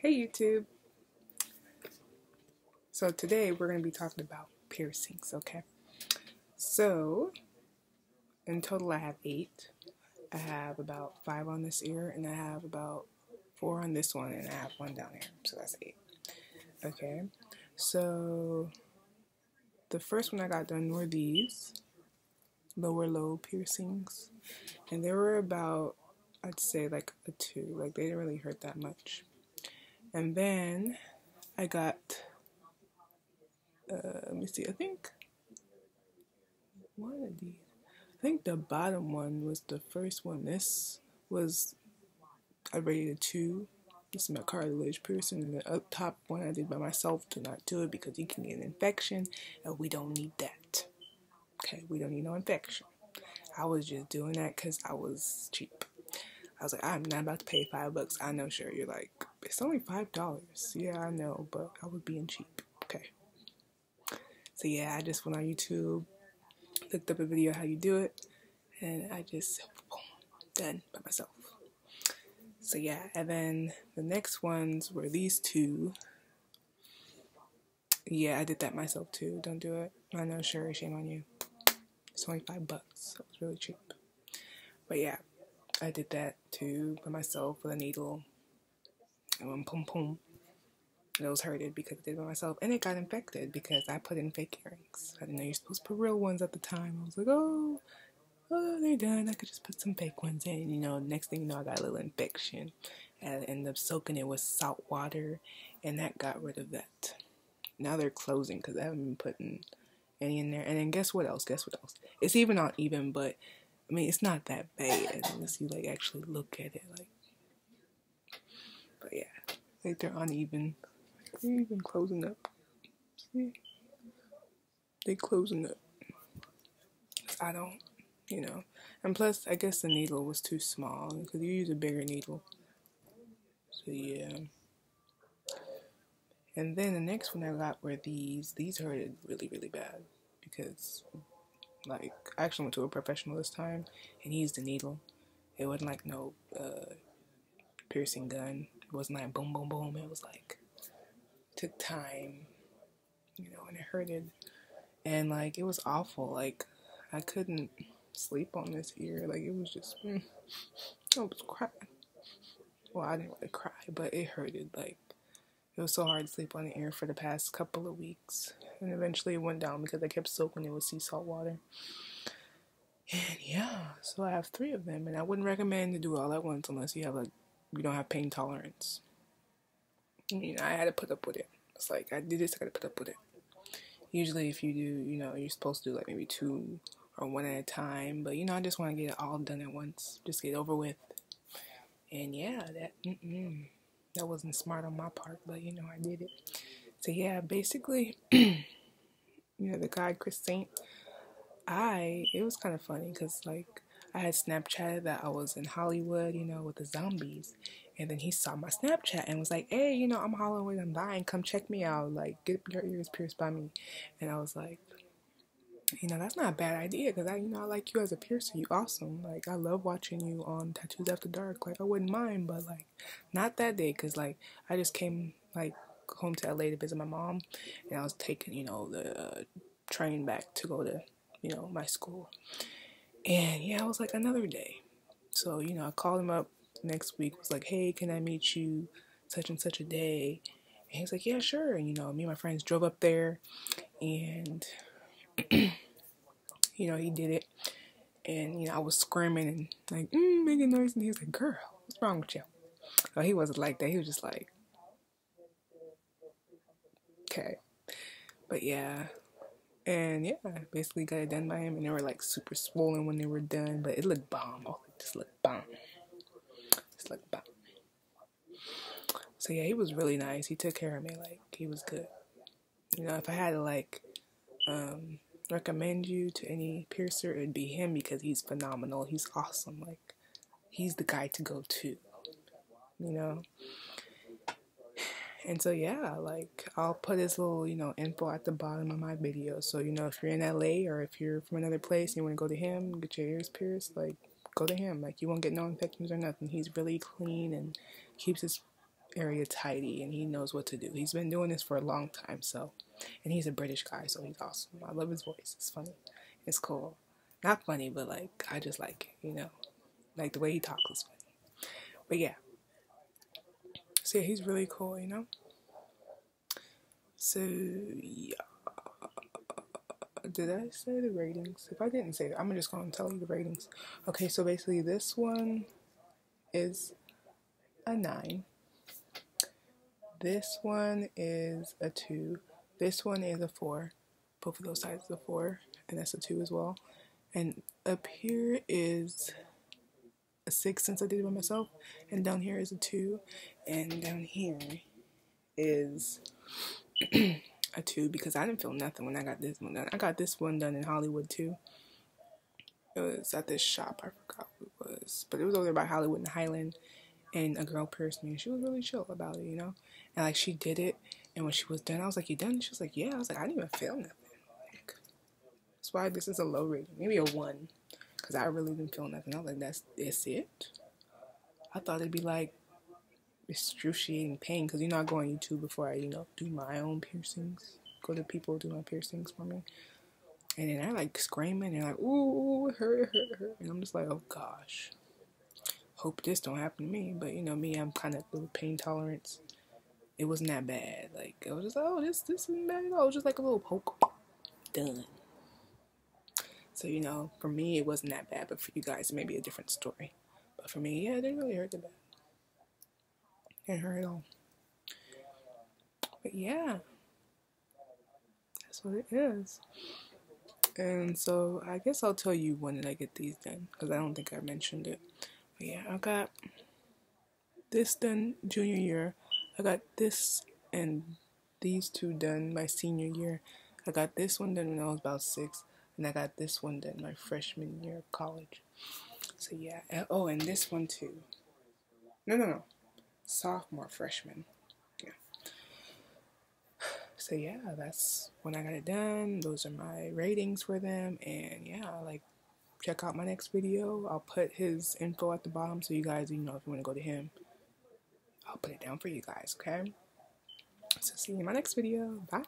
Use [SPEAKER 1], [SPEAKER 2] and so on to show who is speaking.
[SPEAKER 1] Hey YouTube! So today we're going to be talking about piercings, okay? So, in total I have 8. I have about 5 on this ear, and I have about 4 on this one, and I have 1 down here, so that's 8. Okay, so the first one I got done were these lower lobe piercings, and they were about, I'd say like a 2, like they didn't really hurt that much. And then I got, let me see, I think one of these. I think the bottom one was the first one. This was I rated a 2. This is my cartilage piercing. And the up top one I did by myself. Do not do it because you can get an infection, and we don't need that. Okay, we don't need no infection. I was just doing that because I was cheap. I was like, I'm not about to pay $5. I know, sure, you're like, it's only $5. Yeah, I know, but I was being cheap. Okay. So yeah, I just went on YouTube, looked up a video how you do it, and I just boom, done by myself. So yeah, and then the next ones were these 2. Yeah, I did that myself too. Don't do it. I know, sure, shame on you. It's only $5. So it's really cheap. But yeah, I did that too by myself with a needle. And went pum pum. And it was hurted because I did it by myself. And it got infected because I put in fake earrings. I didn't know you're supposed to put real ones at the time. I was like, oh, they're done. I could just put some fake ones in. You know, next thing you know, I got a little infection. And I ended up soaking it with salt water. And that got rid of that. Now they're closing because I haven't been putting any in there. And then guess what else? It's even not even, but I mean, it's not that bad unless you like actually look at it. Like, but yeah, like they're uneven. They're even closing up. See? They're closing up. I don't, you know. And plus, I guess the needle was too small because you use a bigger needle. So yeah. And then the next one I got were these. These hurted really, really bad because, like, I actually went to a professional this time and he used a needle. It wasn't like no piercing gun. It wasn't like boom, boom, boom. It was like, took time, you know, and it hurted. And, like, it was awful. Like, I couldn't sleep on this ear. Like, it was just, I was crying. Well, I didn't really cry, but it hurted. Like, it was so hard to sleep on the ear for the past couple of weeks. And eventually it went down because I kept soaking it with sea salt water. And yeah, so I have 3 of them. And I wouldn't recommend to do it all at once unless you have, like, you don't have pain tolerance. You know, I had to put up with it. It's like, I did this, I gotta put up with it. Usually if you do, you know, you're supposed to do like maybe 2 or 1 at a time. But, you know, I just want to get it all done at once. Just get over with. And yeah, that wasn't smart on my part, but, you know, I did it. So yeah, basically, you know, the guy, Chris Saint, it was kind of funny because, like, I had Snapchatted that I was in Hollywood, you know, with the zombies. And then he saw my Snapchat and was like, hey, you know, I'm Hollywood, I'm dying, come check me out, like, get your ears pierced by me. And I was like, you know, that's not a bad idea because I like you as a piercer, you awesome. Like, I love watching you on Tattoos After Dark. Like, I wouldn't mind, but, like, not that day because, like, I just came, like, home to LA to visit my mom, and I was taking, you know, the train back to go to, you know, my school. And yeah, I was like, another day. So, you know, I called him up next week, was like, hey, can I meet you such and such a day? And he was like, yeah, sure. And, you know, me and my friends drove up there, and you know, he did it. And, you know, I was screaming and like, making noise. And he was like, girl, what's wrong with you? So he wasn't like that. He was just like, okay. But yeah. And yeah, I basically got it done by him. And they were like super swollen when they were done. But it looked bomb. Oh, this looked bomb. This looked bomb. So yeah, he was really nice. He took care of me. Like, he was good. You know, if I had to like recommend you to any piercer, it'd be him because he's phenomenal. He's awesome. Like, he's the guy to go to. You know? And so yeah, like, I'll put his little, you know, info at the bottom of my video. So, you know, if you're in LA or if you're from another place and you want to go to him, get your ears pierced, like, go to him. Like, you won't get no infections or nothing. He's really clean and keeps his area tidy, and he knows what to do. He's been doing this for a long time, so, and he's a British guy, so he's awesome. I love his voice. It's funny. It's cool. Not funny, but like, I just like it, you know? Like, the way he talks is funny. But yeah. So yeah, he's really cool, you know? So, yeah. Did I say the ratings? If I didn't say that, I'm just going to tell you the ratings. Okay, so basically this one is a 9. This one is a 2. This one is a 4. Both of those sides is a 4, and that's a 2 as well. And up here is a 6 since I did it by myself, and down here is a 2, and down here is a 2 because I didn't feel nothing when I got this one done. I got this one done in Hollywood too. It was at this shop, I forgot what it was, but it was over there by Hollywood and Highland, and a girl pierced me, and she was really chill about it, you know? And like, she did it, and when she was done, I was like, you done? She was like, yeah. I was like, I didn't even feel nothing. Like, that's why this is a low rating, maybe a 1, because I really didn't feel nothing. I was like, that's it? I thought it'd be like excruciating pain, because you know I go on YouTube before I, you know, do my own piercings, go to people do my piercings for me, and then they're like screaming, and like, ooh, it hurt, and I'm just like, oh gosh, hope this don't happen to me. But you know me, I'm kind of little pain tolerance. It wasn't that bad. Like, it was just like, oh, this isn't bad at all. It was just like a little poke, done. So you know, for me it wasn't that bad, but for you guys it may be a different story. But for me, yeah, it didn't really hurt that bad. It didn't hurt at all. But yeah, that's what it is. And so I guess I'll tell you when did I get these done, because I don't think I mentioned it. But yeah, I got this done junior year. I got this and these two done my senior year. I got this one done when I was about 6, and I got this one done my freshman year of college. So yeah, and, oh, and this one too. No. Sophomore, freshman. Yeah. So yeah, that's when I got it done. Those are my ratings for them, and yeah, like, check out my next video. I'll put his info at the bottom so you guys, you know, if you want to go to him, I'll put it down for you guys, okay? So see you in my next video. Bye.